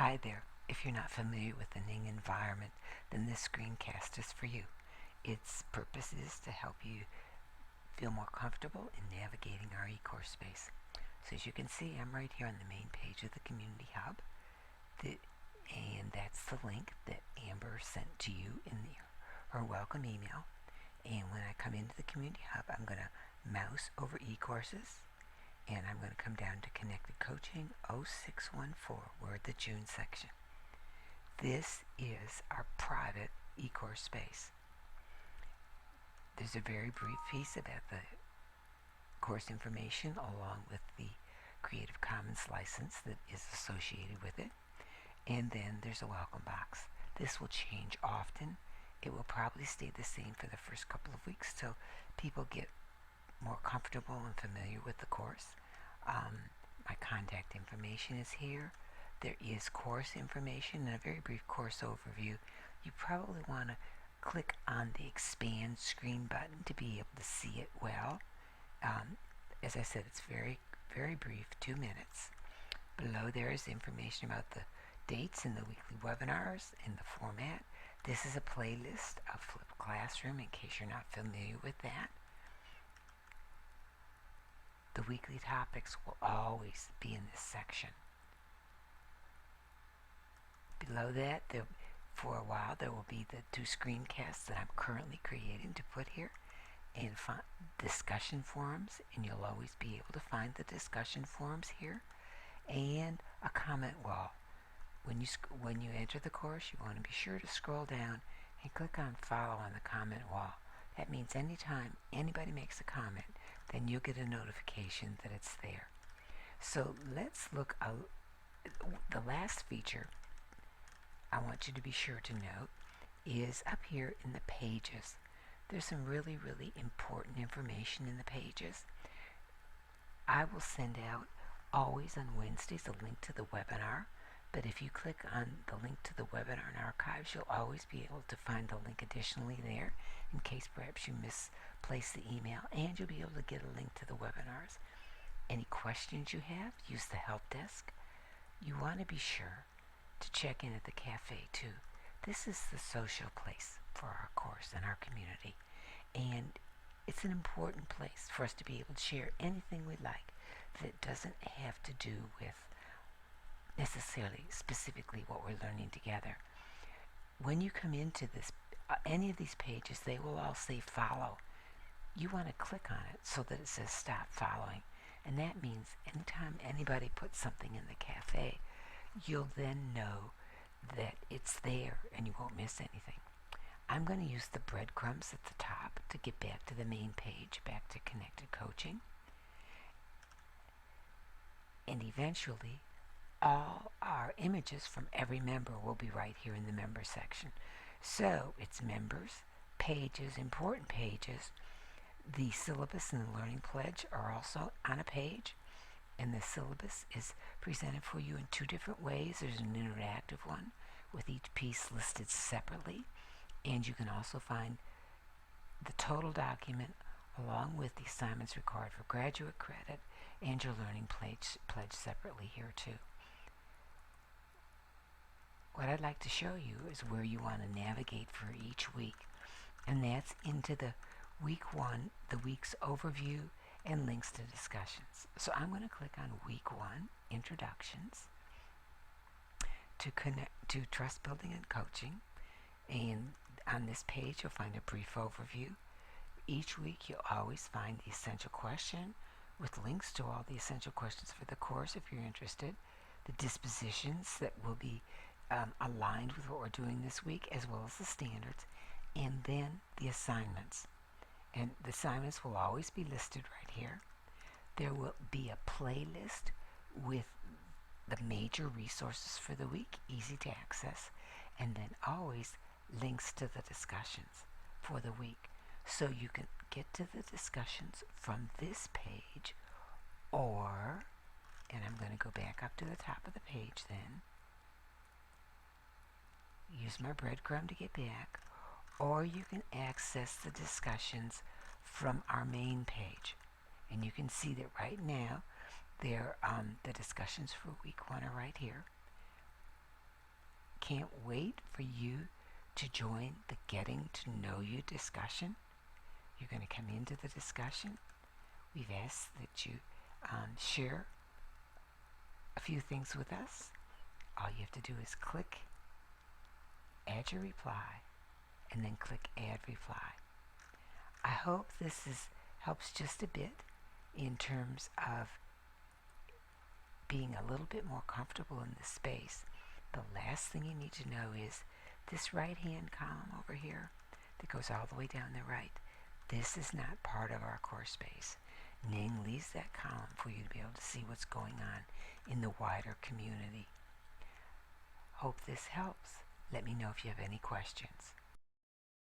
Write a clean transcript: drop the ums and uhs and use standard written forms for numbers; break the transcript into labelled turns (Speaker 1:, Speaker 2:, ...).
Speaker 1: Hi there. If you're not familiar with the Ning environment, then this screencast is for you. Its purpose is to help you feel more comfortable in navigating our eCourse space. So as you can see, I'm right here on the main page of the Community Hub, and that's the link that Amber sent to you in her welcome email. And when I come into the Community Hub, I'm going to mouse over eCourses, and I'm going to come down to Connected Coaching 0614. We're at the June section. This is our private eCourse space. There's a very brief piece about the course information along with the Creative Commons license that is associated with it. And then there's a welcome box. This will change often. It will probably stay the same for the first couple of weeks till people get more comfortable and familiar with the course. My contact information is here. There is course information and a very brief course overview. You probably want to click on the expand screen button to be able to see it well. As I said, it's very, very brief, 2 minutes. Below there is information about the dates and the weekly webinars and the format. This is a playlist of Flipped Classroom in case you're not familiar with that. The weekly topics will always be in this section. Below that, for a while, there will be the 2 screencasts that I'm currently creating to put here, and discussion forums, and you'll always be able to find the discussion forums here, and a comment wall. When you enter the course, you want to be sure to scroll down and click on follow on the comment wall. That means anytime anybody makes a comment, then you'll get a notification that it's there. So let's look at the last feature I want you to be sure to note is up here in the pages. There's some really, really important information in the pages. I will send out always on Wednesdays a link to the webinar, but if you click on the link to the webinar in archives, you'll always be able to find the link additionally there in case perhaps you misplace the email, and you'll be able to get a link to the webinars. Any questions you have, use the help desk. You want to be sure to check in at the cafe too. This is the social place for our course and our community, and it's an important place for us to be able to share anything we like that doesn't have to do with necessarily specifically what we're learning together. When you come into this any of these pages, they will all say follow. You want to click on it so that it says stop following, and that means anytime anybody puts something in the cafe, you'll then know that it's there and you won't miss anything. I'm going to use the breadcrumbs at the top to get back to the main page, back to Connected Coaching. And eventually, all our images from every member will be right here in the member section. So it's members, pages, important pages. The syllabus and the learning pledge are also on a page. And the syllabus is presented for you in 2 different ways. There's an interactive one with each piece listed separately, and you can also find the total document along with the assignments required for graduate credit and your learning pledge separately here too. What I'd like to show you is where you want to navigate for each week, and that's into the week 1, the week's overview and links to discussions. So I'm going to click on week 1, introductions, to connect to trust building and coaching, and on this page you'll find a brief overview. Each week you'll always find the essential question with links to all the essential questions for the course if you're interested, the dispositions that will be aligned with what we're doing this week, as well as the standards, and then the assignments. And the assignments will always be listed right here. There will be a playlist with the major resources for the week, easy to access, and then always links to the discussions for the week. So you can get to the discussions from this page, or, and I'm going to go back up to the top of the page then, use my breadcrumb to get back, or you can access the discussions from our main page. And you can see that right now the discussions for week 1 are right here. can't wait for you to join the Getting to Know You discussion. You're going to come into the discussion. We've asked that you share a few things with us. All you have to do is click Add Your Reply and then click Add Reply. I hope this helps just a bit in terms of being a little bit more comfortable in this space. The last thing you need to know is this right hand column over here that goes all the way down the right. This is not part of our course space. Ning leaves that column for you to be able to see what's going on in the wider community. Hope this helps. Let me know if you have any questions.